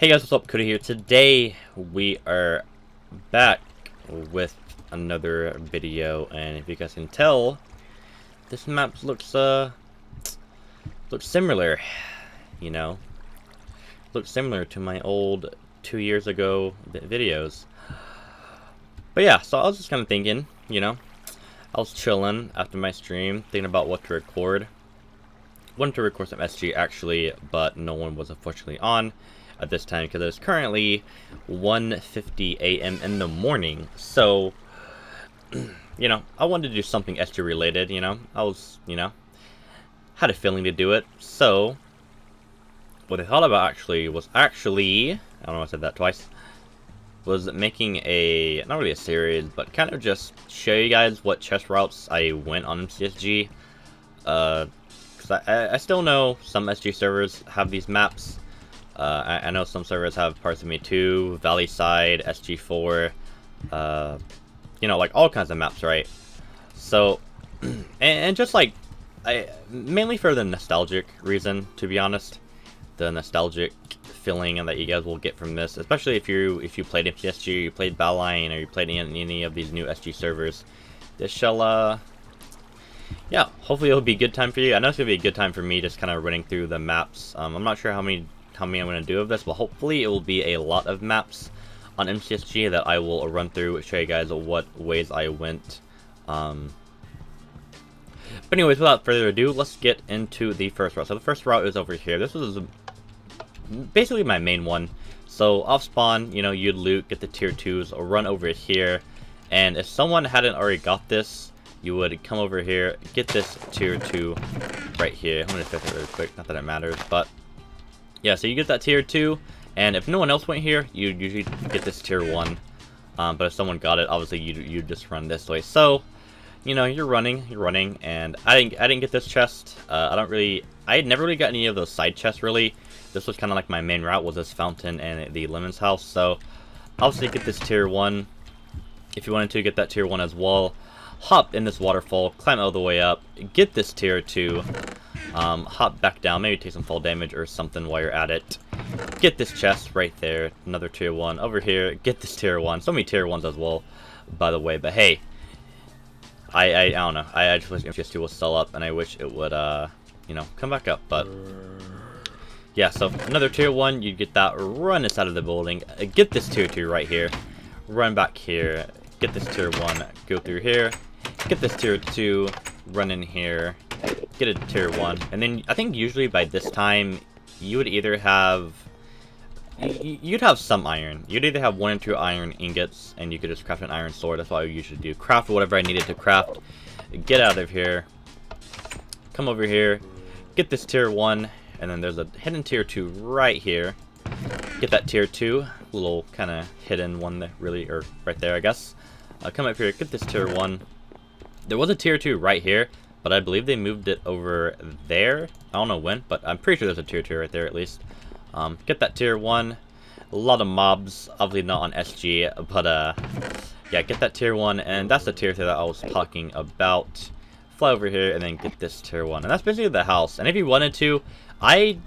Hey guys, what's up? Khody here. Today we are back with another video, and if you guys can tell, this map looks similar. You know, looks similar to my old 2 years ago videos. But yeah, so I was just kind of thinking, you know, I was chilling after my stream, thinking about what to record. Wanted to record some SG actually, but no one was unfortunately on at this time because it's currently 1:50 a.m. in the morning. So, you know, I wanted to do something SG related, you know. I was, you know, had a feeling to do it. So, what I thought about was I don't know, I said that twice, was making a, not really a series, but kind of just show you guys what chess routes I went on MCSG. Because I still know some SG servers have these maps. I know some servers have parts of me too, Valley Side, SG4, you know, like all kinds of maps, right? So, and just like, mainly for the nostalgic reason, to be honest, the nostalgic feeling that you guys will get from this, especially if you played MCSG, you played Battleline, or you played any of these new SG servers. This shall, yeah, hopefully it'll be a good time for you. I know it's gonna be a good time for me, just kind of running through the maps. I'm not sure how many I'm going to do of this, but hopefully it will be a lot of maps on MCSG that I will run through, show you guys what ways I went. But anyways, without further ado, let's get into the first route. So the first route is over here. This was basically my main one. So off spawn, you know, you'd loot, get the tier 2s, or run over here, and if someone hadn't already got this, you would come over here, get this tier 2 right here. I'm going to fix it really quick, not that it matters, but yeah, so you get that tier 2, and if no one else went here, you'd usually get this tier 1. But if someone got it, obviously you just run this way. So, you know, you're running, and I didn't get this chest. I had never really got any of those side chests really. This was kind of like my main route, was this fountain and the Lemon's house. So, obviously get this tier 1. If you wanted to get that tier 1 as well, hop in this waterfall, climb all the way up, get this tier 2. Hop back down, maybe take some fall damage or something while you're at it. Get this chest right there, another tier 1. Over here, get this tier 1. So many tier 1s as well, by the way. But hey, I don't know. I just wish MCS2 will sell up, and I wish it would, you know, come back up. But yeah, so another tier 1, you get that, run this out of the building, get this tier 2 right here, run back here, get this tier 1, go through here, get this tier 2, run in here, get a tier 1, and then I think usually by this time you would either have some iron. You'd either have 1 or 2 iron ingots, and you could just craft an iron sword. That's what I usually do. Craft whatever I needed to craft, get out of here, come over here, get this tier 1, and then there's a hidden tier 2 right here. Get that tier 2, little kind of hidden one that really, or right there I guess. Come up here, get this tier 1. There was a tier 2 right here, but I believe they moved it over there. I don't know when, but I'm pretty sure there's a tier 2 right there at least. Get that tier 1. A lot of mobs, obviously not on SG, but yeah, get that tier 1, and that's the tier 2 that I was talking about. Fly over here and then get this tier 1, and that's basically the house. And if you wanted to, I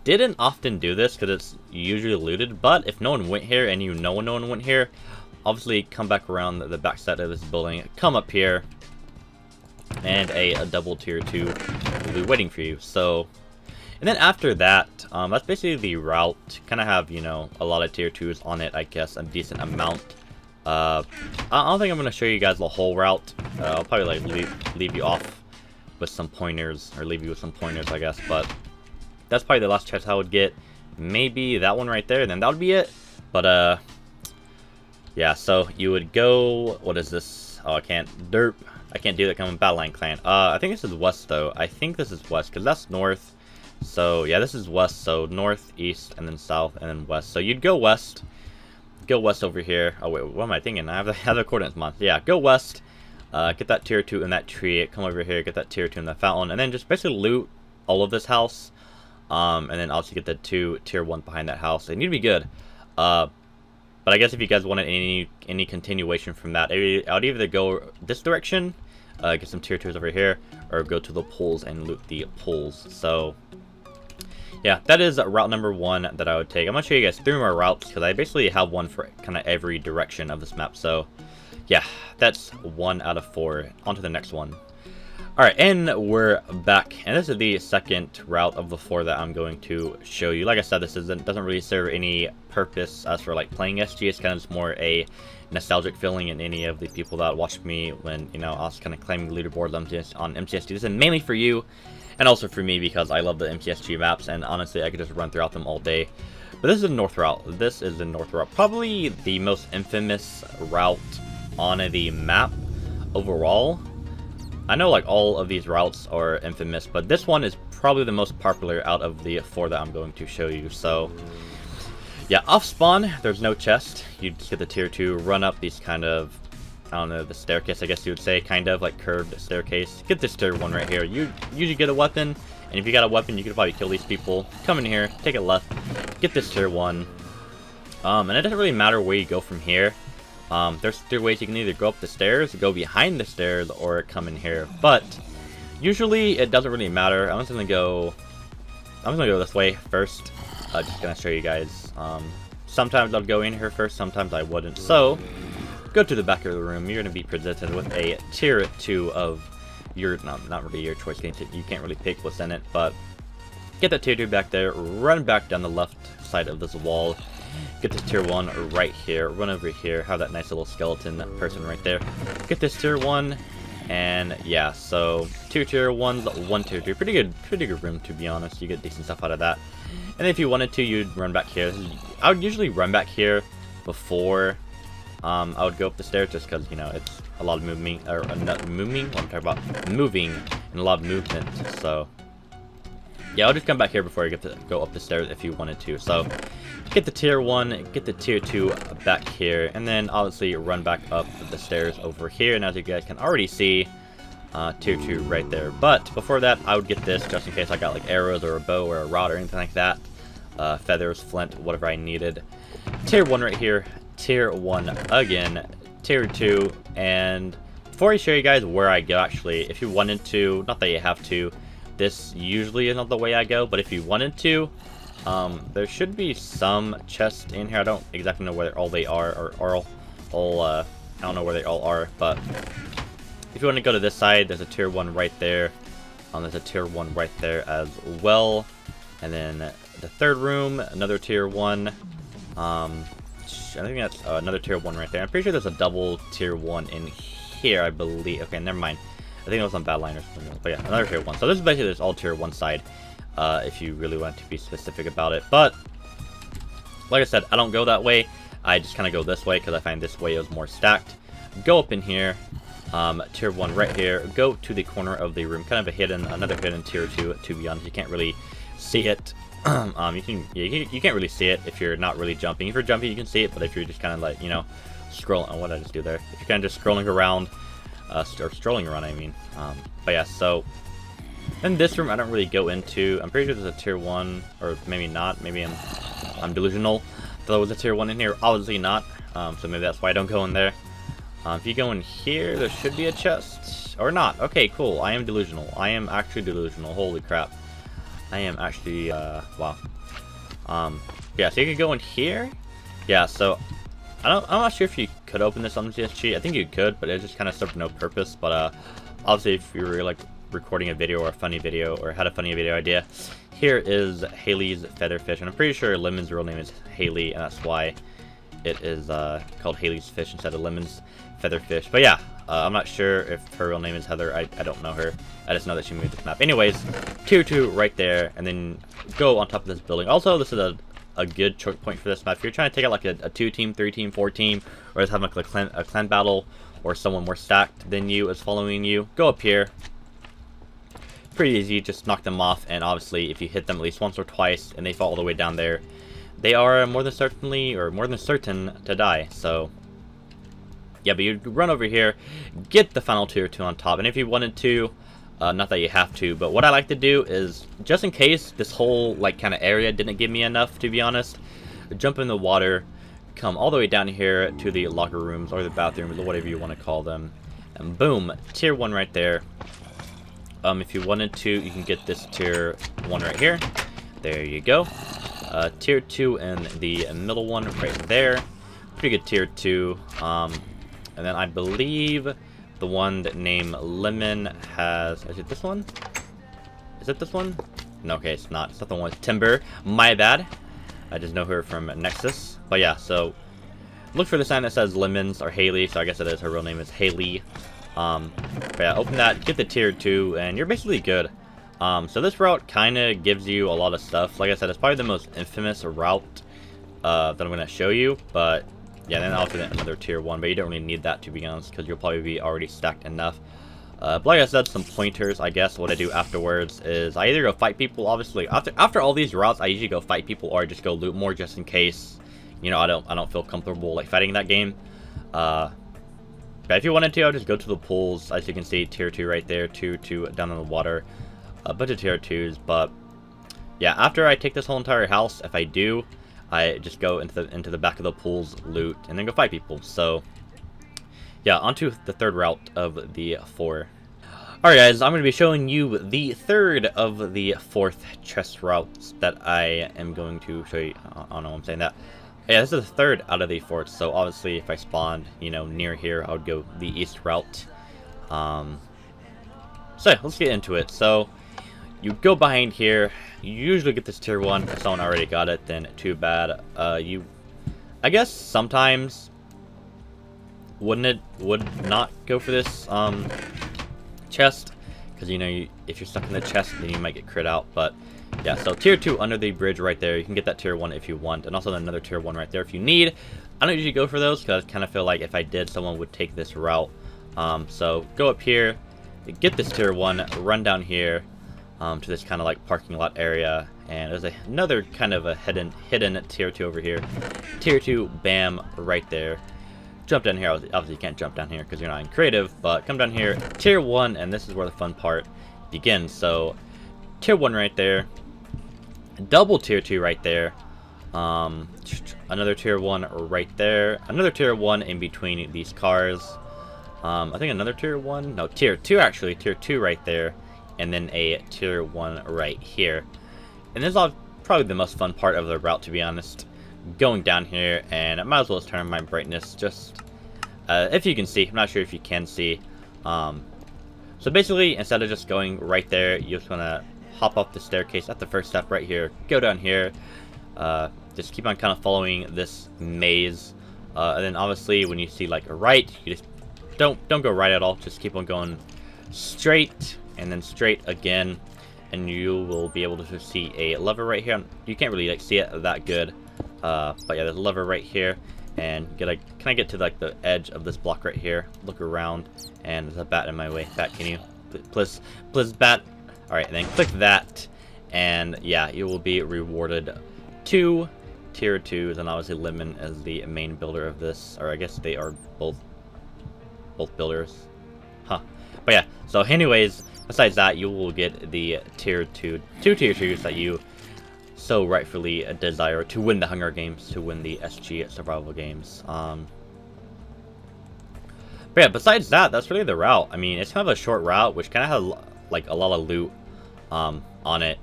didn't often do this because it's usually looted, but if no one went here and you know no one went here, obviously come back around the back side of this building, come up here, and a double tier 2 will be waiting for you. So, and then after that, that's basically the route. Kind of have, you know, a lot of tier 2s on it, I guess, a decent amount. I don't think I'm going to show you guys the whole route. I'll probably like leave you off with some pointers, or leave you with some pointers, I guess, but that's probably the last chest I would get. Maybe that one right there, and then that would be it. But, yeah, so you would go, what is this? Oh, I can't, derp. I can't do that coming Battleline clan. I think this is west though. I think this is west because that's north. So yeah, this is west. So north, east, and then south, and then west. So you'd go west. Go west over here. Oh wait, what am I thinking? I have the coordinates month. Yeah, go west. Get that tier 2 in that tree. Come over here. Get that tier 2 in the fountain, and then just basically loot all of this house. And then also get the tier 1 behind that house, and you'd be good. But I guess if you guys wanted any continuation from that, I would either go this direction, get some tier 2s over here, or go to the pools and loot the pools. So yeah, that is route number 1 that I would take. I'm going to show you guys 3 more routes, because I basically have one for kind of every direction of this map. So, yeah, that's 1 out of 4. On to the next one. Alright, and we're back. And this is the second route of the 4 that I'm going to show you. Like I said, this doesn't really serve any purpose as for like playing SG. It's kind of just more a nostalgic feeling in any of the people that watched me when, you know, I was kind of claiming leaderboards on MCSG. This is mainly for you. And also for me, because I love the MCSG maps, and honestly, I could just run throughout them all day. But this is the North route. This is the North route. Probably the most infamous route on the map overall. I know, like, all of these routes are infamous, but this one is probably the most popular out of the 4 that I'm going to show you. So, yeah, off spawn, there's no chest. You just get the tier 2, run up these kind of, I don't know, the staircase, I guess you would say, kind of like curved staircase. Get this tier 1 right here. You usually get a weapon, and if you got a weapon, you could probably kill these people. Come in here, take it left, get this tier 1. And it doesn't really matter where you go from here. There's 3 ways you can either go up the stairs, go behind the stairs, or come in here. But usually it doesn't really matter. I'm just gonna go this way first. Just gonna show you guys. Sometimes I'll go in here first, sometimes I wouldn't. So go to the back of the room. You're going to be presented with a tier 2 of your, not really your choice. You can't really pick what's in it, but get that tier 2 back there. Run back down the left side of this wall. Get this tier 1 right here. Run over here. Have that nice little skeleton person right there. Get this tier 1, and yeah. So 2 tier 1s, 1 tier 2. Pretty good room, to be honest. You get decent stuff out of that. And if you wanted to, you'd run back here. I would usually run back here before I would go up the stairs, just because, you know, it's a lot of moving, or not moving, what I'm talking about, moving, and a lot of movement. So yeah, I'll just come back here before you get to go up the stairs if you wanted to. So get the tier 1, get the tier 2 back here, and then obviously run back up the stairs over here. And as you guys can already see, tier 2 right there. But before that, I would get this just in case I got like arrows or a bow or a rod or anything like that. Feathers, flint, whatever I needed. Tier 1 right here. Tier 1 again, tier 2, and before I show you guys where I go, actually, if you wanted to, not that you have to, this usually is not the way I go, but if you wanted to, there should be some chests in here. I don't exactly know where all they are, or all, I don't know where they all are, but if you want to go to this side, there's a tier 1 right there, there's a tier 1 right there as well, and then the third room, another tier 1, I think that's another tier 1 right there. I'm pretty sure there's a double tier 1 in here, I believe. Okay, never mind. I think it was on Badline or something. But yeah, another tier 1. So this is basically just all tier 1 side, if you really want to be specific about it. But like I said, I don't go that way. I just kind of go this way because I find this way is more stacked. Go up in here, tier 1 right here. Go to the corner of the room, kind of another hidden tier 2. To be honest, you can't really see it. You can't really see it if you're not really jumping. If you're jumping, you can see it, but if you're just kind of like, you know, scrolling, what did I just do there? If you're kind of just scrolling around, or strolling around, I mean. But yeah, so in this room, I don't really go into. I'm pretty sure there's a tier 1, or maybe not. Maybe I'm delusional. Thought there was a tier 1 in here. Obviously not. So maybe that's why I don't go in there. If you go in here, there should be a chest, or not. Okay, cool. I am delusional. I am actually delusional. Holy crap. I am actually, wow. Yeah, so you could go in here. Yeah, so I'm not sure if you could open this on MCSG. I think you could, but it just kind of served no purpose. But obviously, if you were like recording a video or a funny video or had a funny video idea, here is Haley's Featherfish, and I'm pretty sure Lemon's real name is Haley, and that's why it is called Haley's Fish instead of Lemon's Featherfish. But yeah, I'm not sure if her real name is Heather. I don't know her. I just know that she moved this map. Anyways, tier 2 right there, and then go on top of this building. Also, this is a good choke point for this map. If you're trying to take out like a 2-team, 3-team, 4-team, or just have like a clan battle, or someone more stacked than you is following you, go up here. Pretty easy, just knock them off, and obviously if you hit them at least once or twice and they fall all the way down there, they are more than certain to die. So yeah, but you run over here, get the final tier 2 on top, and if you wanted to, not that you have to, but what I like to do is, just in case this whole like kind of area didn't give me enough, to be honest, jump in the water, come all the way down here to the locker rooms or the bathrooms or whatever you want to call them, and boom, tier 1 right there. If you wanted to, you can get this tier 1 right here. There you go. Tier 2 in the middle one right there. Pretty good tier 2. And then I believe the one that named Lemon has... Is it this one? Is it this one? No, okay, it's not. It's not the one with Timber. My bad. I just know her from Nexus. But yeah, so... Look for the sign that says Lemons, or Haley, so I guess it is. Her real name is Haley. But yeah, open that, get the tier 2, and you're basically good. So this route kind of gives you a lot of stuff. Like I said, it's probably the most infamous route that I'm going to show you. But yeah, then also another tier 1, but you don't really need that, to be honest, because you'll probably be already stacked enough. But like I said, some pointers, I guess. What I do afterwards is I either go fight people, obviously. After all these routes, I usually go fight people, or I just go loot more just in case. You know, I don't feel comfortable like fighting that game. But if you wanted to, I'll just go to the pools. As you can see, tier 2 right there, tier 2 down in the water, a bunch of tier 2s. But yeah, after I take this whole entire house, if I do, I just go into the back of the pools, loot, and then go fight people. So yeah, onto the third route of the 4. Alright guys, I'm going to be showing you the third of the 4th chest routes that I am going to show you. I don't know why I'm saying that. Yeah, this is the third out of the 4th, so obviously if I spawned, you know, near here, I would go the east route. So yeah, let's get into it. So, you go behind here, you usually get this tier 1. If someone already got it, then too bad. I guess sometimes, would not go for this, chest. Because, you know, if you're stuck in the chest, then you might get crit out, but... Yeah, so tier 2 under the bridge right there. You can get that tier 1 if you want, and also another tier 1 right there if you need. I don't usually go for those because I kind of feel like if I did, someone would take this route. So go up here, get this tier 1, run down here to this kind of like parking lot area, and there's another kind of a hidden tier 2 over here. Tier 2, bam, right there. Jump down here. Obviously, you can't jump down here because you're not in creative, but come down here, tier 1, and this is where the fun part begins. So tier 1 right there. Double tier 2 right there. Another tier 1 right there. Another tier 1 in between these cars. I think another tier 1. No, tier 2 actually. Tier 2 right there. And then a tier 1 right here. And this is probably the most fun part of the route, to be honest. Going down here, and I might as well just turn my brightness just if you can see. I'm not sure if you can see. So basically, instead of just going right there, you just want to hop up the staircase at the first step right here, go down here, just keep on kind of following this maze, and then obviously when you see like a right, you just don't go right at all, just keep on going straight, and then straight again, and you will be able to see a lever right here. You can't really like see it that good, but yeah, there's a lever right here, and can I get to like the edge of this block right here, look around, and there's a bat in my way. Bat, can you please bat? Alright, and then click that, and yeah, you will be rewarded 2 tier 2s, and obviously Lemon is the main builder of this, or I guess they are both builders. Huh. But yeah, so anyways, besides that, you will get the tier 2 tier 2s that you so rightfully desire to win the Hunger Games, to win the SG survival games. But yeah, besides that, that's really the route. I mean, it's kind of a short route, which kind of has like a lot of loot on it.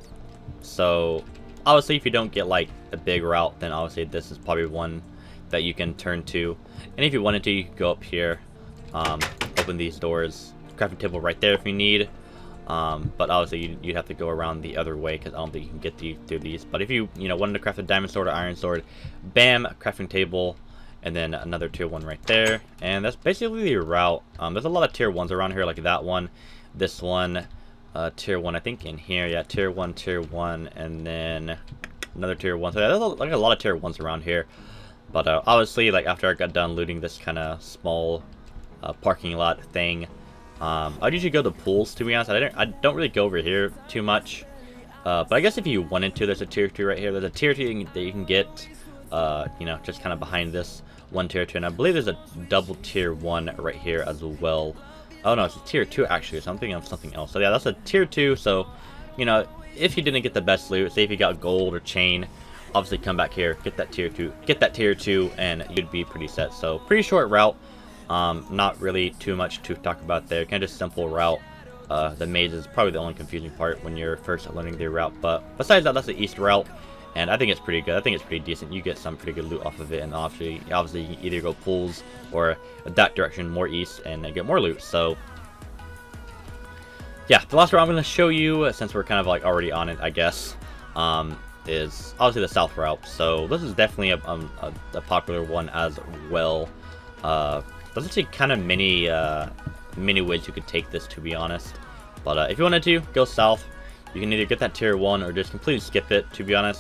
So obviously if you don't get like a big route, then obviously this is probably one that you can turn to. And if you wanted to, you could go up here, open these doors, crafting table right there if you need. But obviously you'd have to go around the other way because I don't think you can get through these. But if you wanted to craft a diamond sword or iron sword, bam, crafting table, and then another tier 1 right there. And that's basically your route. There's a lot of tier 1s around here, like that one, this one, tier 1 I think in here. Yeah, tier 1, and then another tier 1. So yeah, there's like a lot of tier 1s around here. But obviously, like after I got done looting this kind of small parking lot thing, I'd usually go to pools, to be honest. I don't really go over here too much. But I guess if you wanted to, there's a tier 2 right here. There's a tier 2 that you can get, just kind of behind this one tier 2. And I believe there's a double tier 1 right here as well. Oh no, it's a tier 2 actually, something else. So yeah, that's a tier 2, so, if you didn't get the best loot, say if you got gold or chain, obviously come back here, get that tier 2, and you'd be pretty set. So, pretty short route, not really too much to talk about there, kind of just simple route. The maze is probably the only confusing part when you're first learning the route. But besides that, that's the east route, and I think it's pretty good. I think it's pretty decent. You get some pretty good loot off of it, and obviously you can either go pools or that direction more east and get more loot. So yeah, the last route I'm going to show you, since we're kind of like already on it, I guess, is obviously the south route. So this is definitely a popular one as well. There's actually kind of many ways you could take this, to be honest. But if you wanted to go south, you can either get that tier 1 or just completely skip it. To be honest,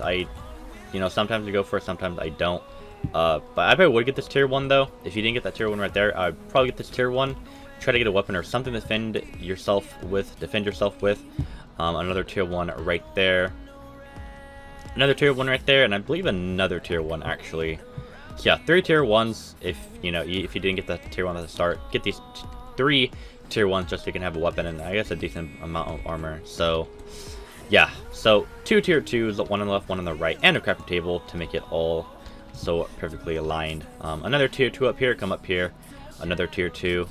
sometimes I go for it, sometimes I don't. But I probably would get this tier 1 though. If you didn't get that tier 1 right there, I'd probably get this tier 1. Try to get a weapon or something to defend yourself with. Another tier 1 right there. Another tier 1 right there, and I believe another tier 1 actually. So yeah, 3 tier 1s. If you didn't get the tier 1 at the start, get these 3 tier 1s just so you can have a weapon and I guess a decent amount of armor. So yeah, so 2 tier 2s, 1 on the left, 1 on the right, and a crafting table to make it all so perfectly aligned. Another tier 2 up here, come up here, another tier 2,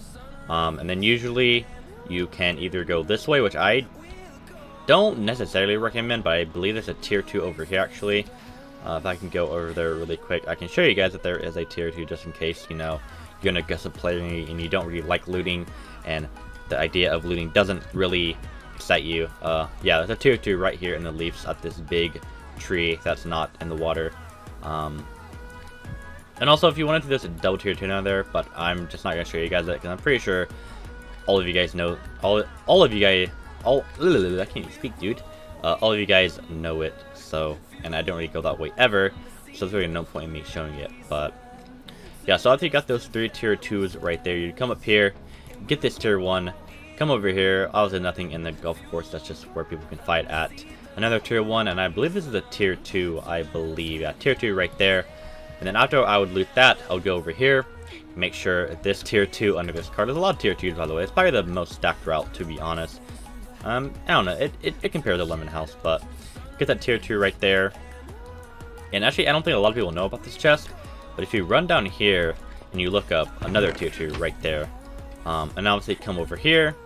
and then usually you can either go this way, which I don't necessarily recommend, but I believe there's a tier 2 over here actually. If I can go over there really quick, I can show you guys that there is a tier 2 just in case, you're an aggressive player and you don't really like looting, and the idea of looting doesn't really excite you. Yeah, there's a tier 2 right here in the leaves at this big tree that's not in the water. And also, if you wanted to, there's a double tier 2 down there, but I'm just not going to show you guys that because I'm pretty sure all of you guys know, I can't even speak, dude. All of you guys know it, so, and I don't really go that way ever, so there's really no point in me showing it. But yeah, so after you got those 3 tier 2s right there, you come up here, get this tier 1, come over here. Obviously nothing in the golf course, that's just where people can fight at. Another tier 1, and I believe this is a tier 2, yeah, tier 2 right there. And then after I would loot that, I would go over here, make sure this tier 2 under this card. There's a lot of tier 2s, by the way. It's probably the most stacked route, to be honest. I don't know, it compares to Lemon House, but get that tier 2 right there. And actually, I don't think a lot of people know about this chest, but if you run down here and you look up, another tier 2 right there. And obviously come over here,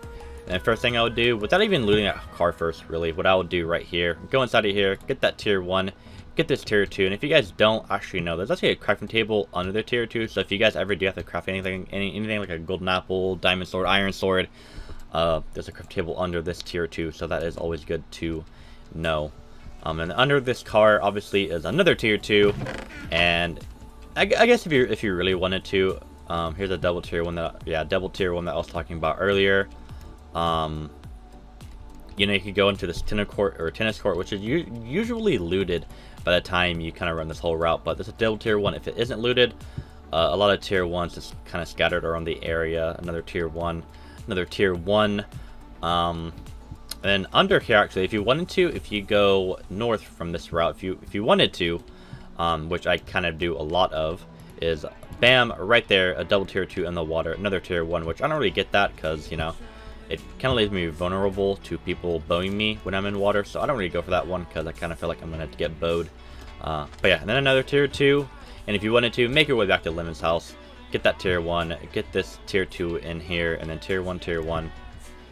and first thing I would do, without even looting that car first, really, what I would do right here, go inside of here, get that tier 1, get this tier 2, and if you guys don't actually know, there's actually a crafting table under the tier 2, so if you guys ever do have to craft anything like a golden apple, diamond sword, iron sword, there's a craft table under this tier 2, so that is always good to know. And under this car, obviously, is another tier 2, and I guess if you really wanted to, here's a double tier 1 that, yeah, double tier 1 that I was talking about earlier. You could go into this tennis court, which is usually looted by the time you kind of run this whole route, but there's a double tier 1 if it isn't looted. A lot of tier 1s just kind of scattered around the area. Another tier 1, another tier 1. And then under here, actually, if you wanted to, if you go north from this route, if you wanted to, which I kind of do a lot of, is bam, right there, a double tier 2 in the water, another tier 1, which I don't really get that because, it kind of leaves me vulnerable to people bowing me when I'm in water, so I don't really go for that one because I kind of feel like I'm going to have to get bowed. But yeah, and then another tier 2, and if you wanted to, make your way back to Lemon's house, get that tier 1, get this tier 2 in here, and then tier 1,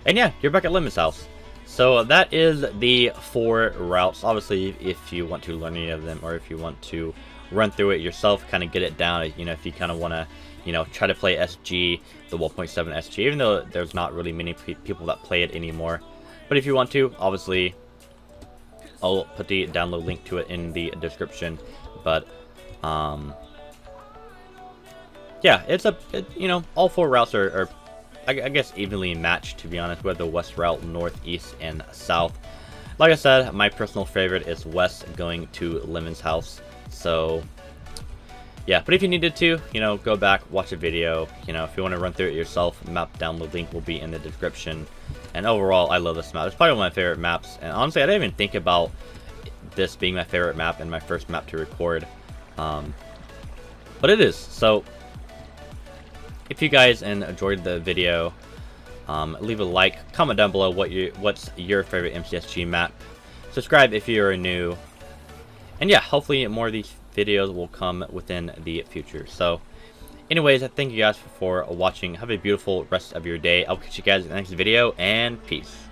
and yeah, you're back at Lemon's house. So that is the 4 routes. Obviously, if you want to learn any of them, or if you want to run through it yourself, kind of get it down, if you kind of want to, try to play SG, the 1.7 SG, even though there's not really many people that play it anymore. But if you want to, obviously, I'll put the download link to it in the description. But, yeah, all 4 routes are I guess, evenly matched, to be honest, with the west route, north, east, and south. Like I said, my personal favorite is west, going to Lemon's house. So yeah, but if you needed to, go back, watch a video. If you want to run through it yourself, map download link will be in the description. And overall, I love this map. It's probably one of my favorite maps. And honestly, I didn't even think about this being my favorite map and my first map to record. But it is. So if you guys enjoyed the video, leave a like, comment down below what's your favorite MCSG map. Subscribe if you're new. And yeah, hopefully more of these videos will come within the future. So Anyways, I thank you guys for watching. Have a beautiful rest of your day. I'll catch you guys in the next video, and peace.